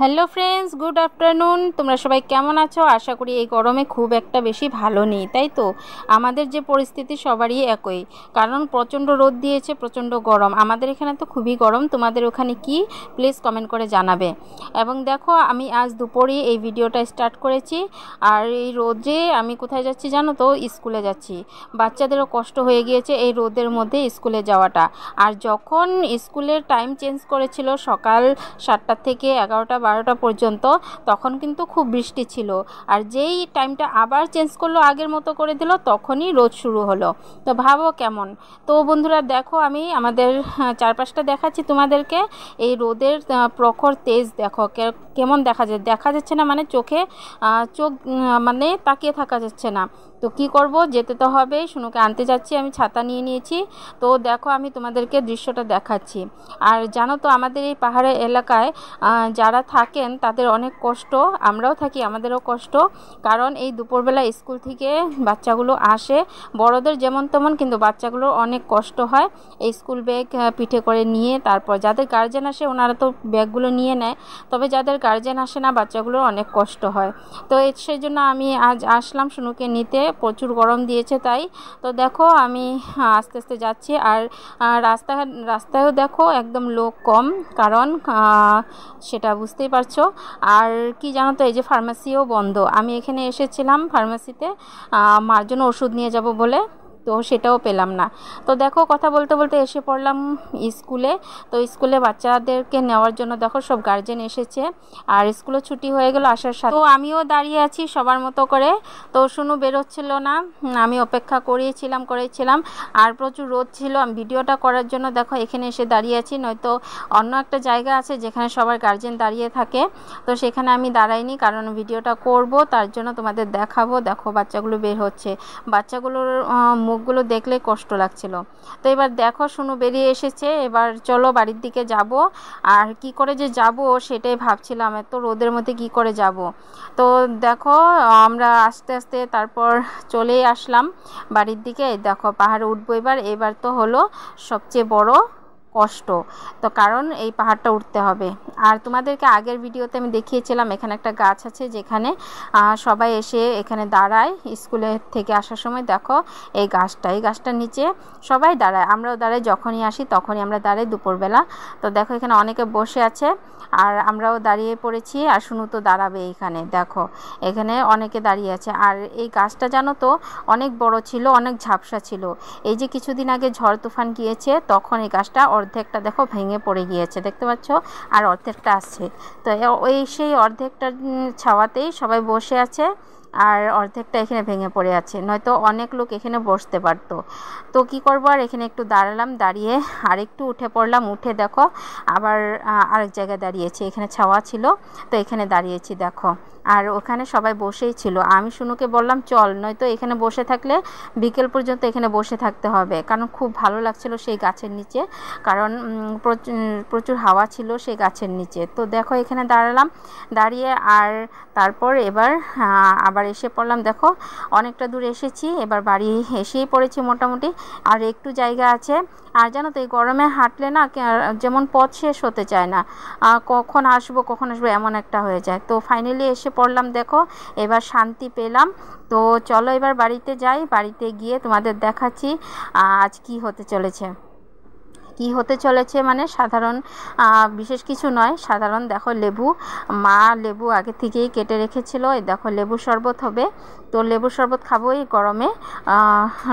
Hello friends, good afternoon. তোমরা সবাই কেমন আছো? আশা করি এই গরমে খুব একটা বেশি ভালো নেই, তাই তো? আমাদের যে পরিস্থিতি সবারই একই, কারণ প্রচণ্ড রোদ দিয়েছে, প্রচণ্ড গরম। আমাদের এখানে তো খুবই গরম। তোমাদের ওখানে কি প্লিজ কমেন্ট করে জানাবে। এবং দেখো, আমি আজ দুপুরে এই ভিডিওটা স্টার্ট করেছি। আর এই রোদে আমি কোথায় যাচ্ছি জানো তো? স্কুলে যাচ্ছি। বাচ্চাদেরও কষ্ট হয়ে গিয়েছে এই রোদের মধ্যে স্কুলে যাওয়াটা। আর যখন স্কুলের টাইম চেঞ্জ করেছিল সকাল 7টা থেকে 11টা-12টা পর্যন্ত, তখন কিন্তু খুব বৃষ্টি ছিল। আর যেই টাইমটা আবার চেঞ্জ করলো, আগের মতো করে দিল, তখনই রোদ শুরু হলো। তো ভাবো কেমন। তো বন্ধুরা দেখো, আমি আমাদের চারপাশটা দেখাচ্ছি তোমাদেরকে। এই রোদের প্রখর তেজ দেখো কেমন দেখা যাচ্ছে না, মানে চোখ মানে তাকিয়ে থাকা যাচ্ছে না। তো কি করব, যেতে তো হবে। শুনুকে আনতে যাচ্ছি, আমি ছাতা নিয়ে নিয়েছি। তো দেখো, আমি তোমাদেরকে দৃশ্যটা দেখাচ্ছি। আর জানো তো, আমাদের এই পাহাড়ের এলাকায় যারা থাকেন তাদের অনেক কষ্ট, আমরাও থাকি, আমাদেরও কষ্ট। কারণ এই দুপুরবেলা স্কুল থেকে বাচ্চাগুলো আসে, বড়দের যেমন তেমন, কিন্তু বাচ্চাগুলোর অনেক কষ্ট হয়। এই স্কুল ব্যাগ পিঠে করে নিয়ে, তারপর যাদের গার্জেন আসে ওনারা তো ব্যাগগুলো নিয়ে নেয়, তবে যাদের গার্জেন আসে না, বাচ্চাগুলোর অনেক কষ্ট হয়। তো সেই জন্য আমি আজ আসলাম শুনুকে নিতে। প্রচুর গরম দিয়েছে তাই। তো দেখো, আমি আস্তে আস্তে যাচ্ছি। আর রাস্তায়ও দেখো একদম লোক কম, কারণ সেটা বুঝতেই পারছো। আর কি জানো তো, এই যে ফার্মেসিও বন্ধ। আমি এখানে এসেছিলাম ফার্মেসিতে মার জন্য ওষুধ নিয়ে যাব বলে, তো সেটাও পেলাম না। তো দেখো, কথা বলতে বলতে এসে পড়লাম স্কুলে। তো স্কুলে বাচ্চাদেরকে নেওয়ার জন্য দেখো সব গার্জেন এসেছে। আর স্কুলে ছুটি হয়ে গেল আসার সাথে। তো আমিও দাঁড়িয়ে আছি সবার মতো করে। তো শুনু বেরোচ্ছিল না, আমি অপেক্ষা করেছিলাম। আর প্রচুর রোদ ছিল। আমি ভিডিওটা করার জন্য দেখো এখানে এসে দাঁড়িয়ে আছি, নয়তো অন্য একটা জায়গা আছে যেখানে সবার গার্জেন দাঁড়িয়ে থাকে। তো সেখানে আমি দাঁড়াইনি, কারণ ভিডিওটা করব, তার জন্য তোমাদের দেখাবো। দেখো বাচ্চাগুলো বের হচ্ছে, বাচ্চাগুলোর মুখগুলো দেখলে কষ্ট লাগছিল। তো এবার দেখো শুনু বেরিয়ে এসেছে। এবার চলো বাড়ির দিকে যাব। আর কি করে যে যাব সেটাই ভাবছিলাম, এত রোদের মধ্যে কি করে যাব। তো দেখো, আমরা আস্তে আস্তে তারপর চলেই আসলাম বাড়ির দিকে। দেখো পাহাড়ে উঠবো এবার তো হলো সবচেয়ে বড় কষ্ট। তো কারণ এই পাহাড়টা উঠতে হবে। আর তোমাদেরকে আগের ভিডিওতে আমি দেখিয়েছিলাম, এখানে একটা গাছ আছে যেখানে সবাই এসে এখানে দাঁড়ায় স্কুলে থেকে আসার সময়। দেখো এই গাছটার নিচে সবাই দাঁড়ায়, আমরাও দাঁড়াই, যখনই আসি তখনই আমরা দাঁড়াই দুপুরবেলা। তো দেখো এখানে অনেকে বসে আছে, আর আমরাও দাঁড়িয়ে পড়েছি। আর শুনু তো দাঁড়াবে এখানে, দেখো এখানে অনেকে দাঁড়িয়ে আছে। আর এই গাছটা জানো তো অনেক বড় ছিল, অনেক ঝাপসা ছিল। এই যে কিছুদিন আগে ঝড় তুফান গিয়েছে, তখন এই গাছটা অর্ধেকটা দেখো ভেঙে পড়ে গিয়েছে, দেখতে পাচ্ছ, আর অর্ধেকটা আছে। তো ওই সেই অর্ধেকটার ছাওয়াতেই সবাই বসে আছে, আর অর্ধেকটা এখানে ভেঙে পড়ে আছে, নয়তো অনেক লোক এখানে বসতে পারতো। তো কি করবো, আর এখানে একটু দাঁড়ালাম, দাঁড়িয়ে আর একটু উঠে পড়লাম। উঠে দেখো আবার আরেক জায়গায় দাঁড়িয়েছি, এখানে ছাওয়া ছিল তো এখানে দাঁড়িয়েছি দেখো। আর ওখানে সবাই বসেই ছিল। আমি শুনুকে বললাম চল, নয়তো এখানে বসে থাকলে বিকেল পর্যন্ত এখানে বসে থাকতে হবে, কারণ খুব ভালো লাগছিল সেই গাছের নিচে, কারণ প্রচুর হাওয়া ছিল সেই গাছের নিচে। তো দেখো এখানে দাঁড়ালাম, দাঁড়িয়ে আর তারপর এবার আবার এসে পড়লাম। দেখো অনেকটা দূর এসেছি, এবার বাড়ি এসেই পড়েছি মোটামুটি, আর একটু জায়গা আছে। আর জানো তো এই গরমে হাঁটলে না যেমন পথ শেষ হতে চায় না, কখন আসবো এমন একটা হয়ে যায়। তো ফাইনালি এসে পড়লাম, দেখো এবার শান্তি পেলাম। তো চলো এবার বাড়িতে যাই, বাড়িতে গিয়ে তোমাদের দেখাচ্ছি আজ কি হতে চলেছে। মানে সাধারণ বিশেষ কিছু নয়, সাধারণ দেখো মা লেবু আগে থেকেই কেটে রেখেছিল। এই দেখো লেবু শরবত হবে। তো লেবুর শরবত খাবো এই গরমে,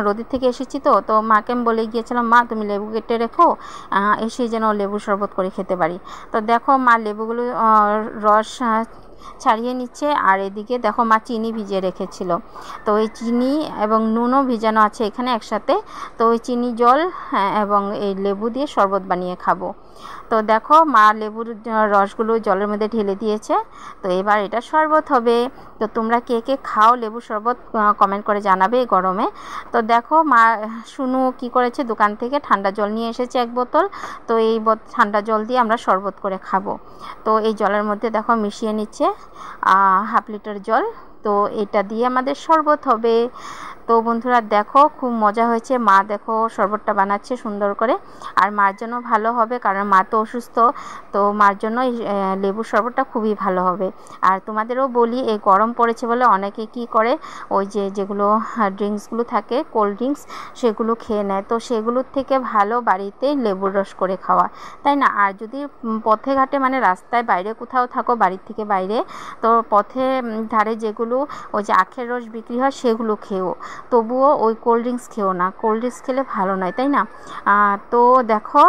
রোদের থেকে এসেছি। তো মাকে আমি বলে গিয়েছিলাম, মা তুমি লেবু কেটে রেখো, এসে যেন লেবু শরবত করে খেতে পারি। তো দেখো মা লেবুগুলো রস ছাড়িয়ে নিচ্ছে। আর এদিকে দেখো মা চিনি ভিজিয়ে রেখেছিল, তো ওই চিনি এবং নুনও ভিজানো আছে এখানে একসাথে। তো ওই চিনি জল এবং এই লেবু দিয়ে শরবত বানিয়ে খাবো। তো দেখো মা লেবুর রসগুলো জলের মধ্যে ঢেলে দিয়েছে। তো এবার এটা শরবত হবে। তো তোমরা কে কে খাও লেবু শরবত কমেন্ট করে জানাবে এই গরমে। তো দেখো মা শুনু কি করেছে, দোকান থেকে ঠান্ডা জল নিয়ে এসেছে 1 বোতল। তো এই ঠান্ডা জল দিয়ে আমরা শরবত করে খাবো। তো এই জলের মধ্যে দেখো মিশিয়ে নিচ্ছে 1/2 লিটার জল। তো এটা দিয়ে আমাদের শরবত হবে। তো তো বন্ধুরা দেখো খুব মজা হয়েছে, মা দেখো শরবতটা বানাচ্ছে সুন্দর করে, আর মার জন্য ভালো হবে কারণ মা তো অসুস্থ, তো মার জন্য এই লেবুর শরবতটা খুবই ভালো হবে। আর তোমাদেরও বলি, এই গরম পড়েছে বলে অনেকে কি করে ওই যেগুলো ড্রিঙ্কসগুলো থাকে কোল্ড ড্রিঙ্কস সেগুলো খেয়ে নেয়, তো সেগুলোর থেকে ভালো বাড়িতে লেবুর রস করে খাওয়া, তাই না? আর যদি পথে ঘাটে মানে রাস্তায় বাইরে কোথাও থাকো বাড়ির থেকে বাইরে, তো পথে ধারে যেগুলো ওই যে আখের রস বিক্রি হয় সেগুলো খেও, তবুও ওই কোল্ড ড্রিঙ্কস খেও না, কোল্ড ড্রিঙ্কস খেলে ভালো নয়, তাই না? তো দেখো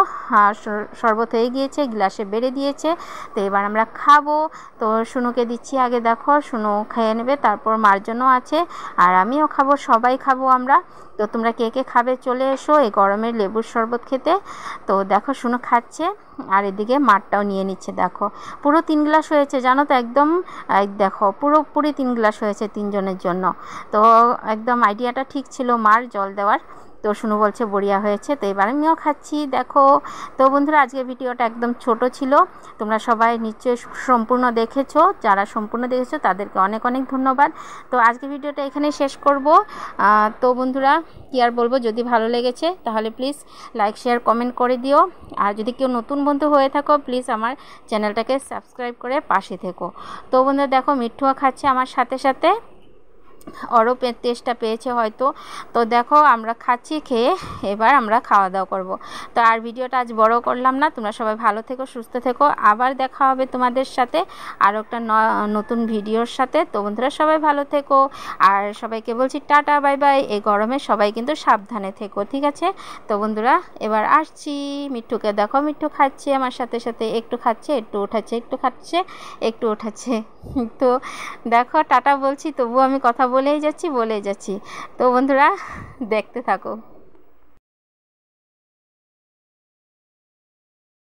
শরবত হয়ে গিয়েছে, গ্লাসে বেড়ে দিয়েছে, তো এবার আমরা খাবো। তো শুনুকে দিচ্ছি আগে, দেখো শুনু খেয়ে নেবে, তারপর মার জন্য আছে, আর আমিও খাবো, সবাই খাবো আমরা। তো তোমরা কে কে খাবে চলে এসো এই গরমের লেবুর শরবত খেতে। তো দেখো শুনু খাচ্ছে, আর এদিকে মারটাও নিয়ে নিচ্ছে, দেখো পুরো 3 গ্লাস হয়েছে জানো তো, একদম দেখো পুরোপুরি 3 গ্লাস হয়েছে 3 জনের জন্য। তো একদম আইডিয়াটা ঠিক ছিল মার জল দেওয়ার। তো শুনু বলছে বড়িয়া হয়েছে, তো এবার আমিও খাচ্ছি দেখো। তো বন্ধুরা আজকের ভিডিওটা একদম ছোট ছিল, তোমরা সবাই নিশ্চয়ই সম্পূর্ণ দেখেছো, যারা সম্পূর্ণ দেখেছো তাদেরকে অনেক অনেক ধন্যবাদ। তো আজকের ভিডিওটা এখানে শেষ করব। তো বন্ধুরা কি আর বলবো, যদি ভালো লেগেছে তাহলে প্লিজ লাইক শেয়ার কমেন্ট করে দিও, আর যদি কেউ নতুন বন্ধু হয়ে থাকো প্লিজ আমার চ্যানেলটাকে সাবস্ক্রাইব করে পাশে থেকো। তো বন্ধুরা দেখো মিঠুয়া খাচ্ছে আমার সাথে সাথে, ওরও টেস্টটা পেয়েছে হয়তো। তো দেখো আমরা খাচ্ছি, খেয়ে এবার আমরা খাওয়া দাওয়া করব। তো আর ভিডিওটা আজ বড় করলাম না, তোমরা সবাই ভালো থেকো সুস্থ থেকো, আবার দেখা হবে তোমাদের সাথে আরও একটা নতুন ভিডিওর সাথে। তো বন্ধুরা সবাই ভালো থেকো, আর সবাইকে বলছি টাটা বাই বাই। এই গরমে সবাই কিন্তু সাবধানে থেকো, ঠিক আছে? তো বন্ধুরা এবার আসছি, মিঠুকে দেখো মিঠু খাচ্ছে আমার সাথে সাথে, একটু খাচ্ছে একটু উঠাচ্ছে, একটু খাচ্ছে একটু উঠাচ্ছে। তো দেখো টাটা বলছি, তবুও আমি কথা বলেই যাচ্ছি। তো বন্ধুরা দেখতে থাকো।